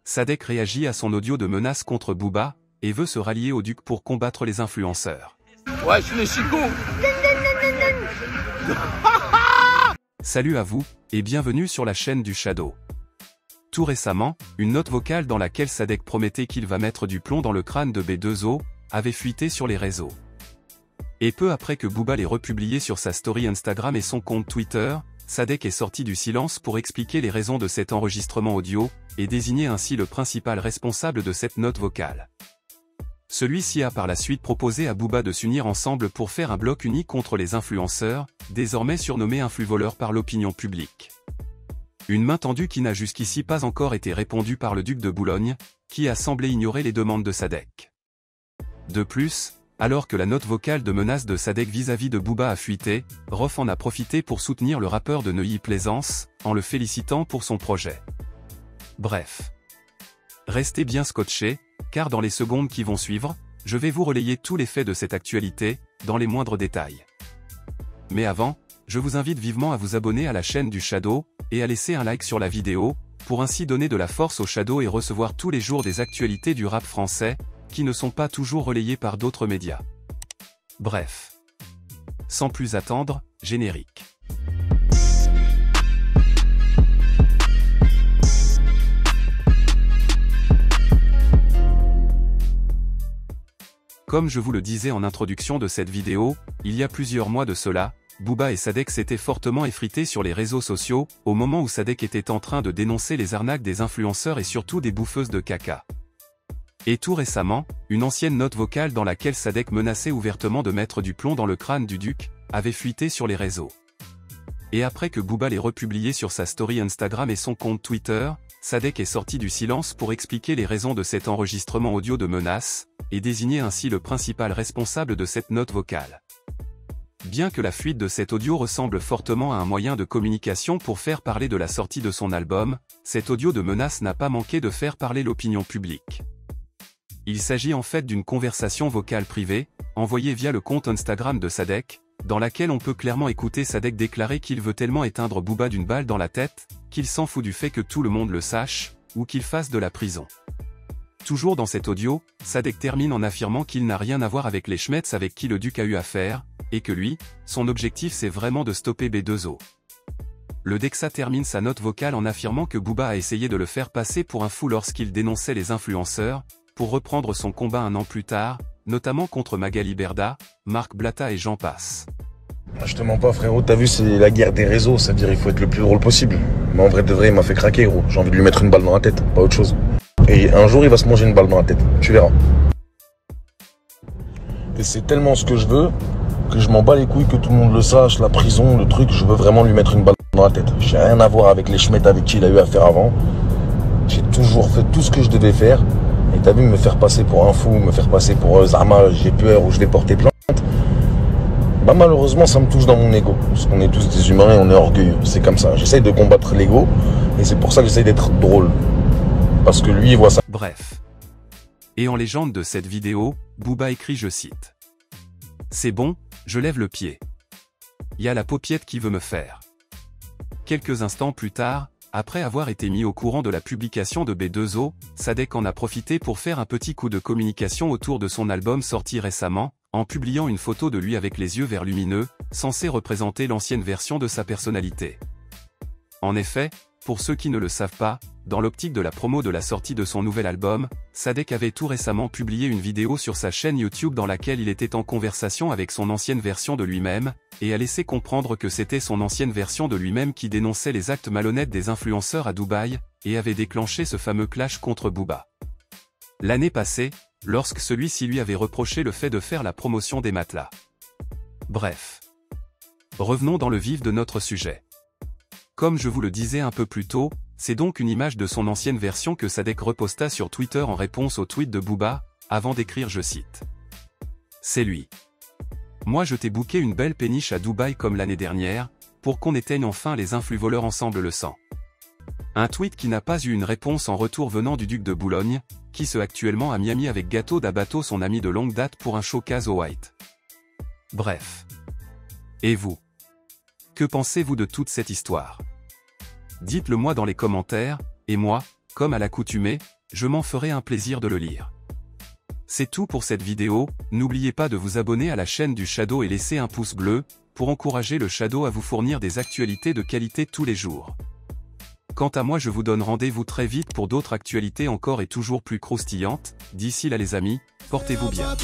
Sadek réagit à son audio de menace contre Booba, et veut se rallier au duc pour combattre les influenceurs. Ouais, je suis les chicots. Salut à vous, et bienvenue sur la chaîne du Shadow. Tout récemment, une note vocale dans laquelle Sadek promettait qu'il va mettre du plomb dans le crâne de B2O, avait fuité sur les réseaux. Et peu après que Booba l'ait republié sur sa story Instagram et son compte Twitter, Sadek est sorti du silence pour expliquer les raisons de cet enregistrement audio, et désigner ainsi le principal responsable de cette note vocale. Celui-ci a par la suite proposé à Booba de s'unir ensemble pour faire un bloc uni contre les influenceurs, désormais surnommés influvoleurs par l'opinion publique. Une main tendue qui n'a jusqu'ici pas encore été répondue par le duc de Boulogne, qui a semblé ignorer les demandes de Sadek. De plus, alors que la note vocale de menace de Sadek vis-à-vis de Booba a fuité, Rof en a profité pour soutenir le rappeur de Neuilly-Plaisance, en le félicitant pour son projet. Bref. Restez bien scotchés, car dans les secondes qui vont suivre, je vais vous relayer tous les faits de cette actualité, dans les moindres détails. Mais avant, je vous invite vivement à vous abonner à la chaîne du Shadow, et à laisser un like sur la vidéo, pour ainsi donner de la force au Shadow et recevoir tous les jours des actualités du rap français, qui ne sont pas toujours relayées par d'autres médias. Bref. Sans plus attendre, générique. Comme je vous le disais en introduction de cette vidéo, il y a plusieurs mois de cela, Booba et Sadek s'étaient fortement effrités sur les réseaux sociaux, au moment où Sadek était en train de dénoncer les arnaques des influenceurs et surtout des bouffeuses de caca. Et tout récemment, une ancienne note vocale dans laquelle Sadek menaçait ouvertement de mettre du plomb dans le crâne du duc, avait fuité sur les réseaux. Et après que Booba l'ait republié sur sa story Instagram et son compte Twitter, Sadek est sorti du silence pour expliquer les raisons de cet enregistrement audio de menace, et désigner ainsi le principal responsable de cette note vocale. Bien que la fuite de cet audio ressemble fortement à un moyen de communication pour faire parler de la sortie de son album, cet audio de menace n'a pas manqué de faire parler l'opinion publique. Il s'agit en fait d'une conversation vocale privée, envoyée via le compte Instagram de Sadek, dans laquelle on peut clairement écouter Sadek déclarer qu'il veut tellement éteindre Booba d'une balle dans la tête, qu'il s'en fout du fait que tout le monde le sache, ou qu'il fasse de la prison. Toujours dans cet audio, Sadek termine en affirmant qu'il n'a rien à voir avec les schmetts avec qui le duc a eu affaire, et que lui, son objectif c'est vraiment de stopper B2O. Le Dexa termine sa note vocale en affirmant que Booba a essayé de le faire passer pour un fou lorsqu'il dénonçait les influenceurs, pour reprendre son combat un an plus tard, notamment contre Magali Berda, Marc Blatta et j'en passe. Je te mens pas frérot, t'as vu c'est la guerre des réseaux, c'est-à-dire il faut être le plus drôle possible. Mais en vrai de vrai il m'a fait craquer gros, j'ai envie de lui mettre une balle dans la tête, pas autre chose. Et un jour il va se manger une balle dans la tête, tu verras. Et c'est tellement ce que je veux, que je m'en bats les couilles que tout le monde le sache, la prison, le truc, je veux vraiment lui mettre une balle dans la tête. J'ai rien à voir avec les schmettes avec qui il a eu affaire avant. J'ai toujours fait tout ce que je devais faire. Et t'as vu me faire passer pour un fou, me faire passer pour Zama, j'ai peur ou je vais porter plainte. Bah malheureusement ça me touche dans mon ego. Parce qu'on est tous des humains et on est orgueilleux. C'est comme ça. J'essaye de combattre l'ego. Et c'est pour ça que j'essaye d'être drôle. Parce que lui il voit ça. Bref. Et en légende de cette vidéo, Booba écrit, je cite. C'est bon, je lève le pied. Y a la paupiette qui veut me faire. Quelques instants plus tard, après avoir été mis au courant de la publication de B2O, Sadek en a profité pour faire un petit coup de communication autour de son album sorti récemment, en publiant une photo de lui avec les yeux verts lumineux, censé représenter l'ancienne version de sa personnalité. En effet, pour ceux qui ne le savent pas, dans l'optique de la promo de la sortie de son nouvel album, Sadek avait tout récemment publié une vidéo sur sa chaîne YouTube dans laquelle il était en conversation avec son ancienne version de lui-même, et a laissé comprendre que c'était son ancienne version de lui-même qui dénonçait les actes malhonnêtes des influenceurs à Dubaï, et avait déclenché ce fameux clash contre Booba. L'année passée, lorsque celui-ci lui avait reproché le fait de faire la promotion des matelas. Bref. Revenons dans le vif de notre sujet. Comme je vous le disais un peu plus tôt, c'est donc une image de son ancienne version que Sadek reposta sur Twitter en réponse au tweet de Booba, avant d'écrire, je cite. C'est lui. Moi je t'ai booké une belle péniche à Dubaï comme l'année dernière, pour qu'on éteigne enfin les influvoleurs ensemble le sang. Un tweet qui n'a pas eu une réponse en retour venant du duc de Boulogne, qui se actuellement à Miami avec Gato da Bato, son ami de longue date, pour un showcase au White. Bref. Et vous? Que pensez-vous de toute cette histoire? Dites-le moi dans les commentaires, et moi, comme à l'accoutumée, je m'en ferai un plaisir de le lire. C'est tout pour cette vidéo, n'oubliez pas de vous abonner à la chaîne du Shadow et laisser un pouce bleu, pour encourager le Shadow à vous fournir des actualités de qualité tous les jours. Quant à moi je vous donne rendez-vous très vite pour d'autres actualités encore et toujours plus croustillantes, d'ici là les amis, portez-vous bien.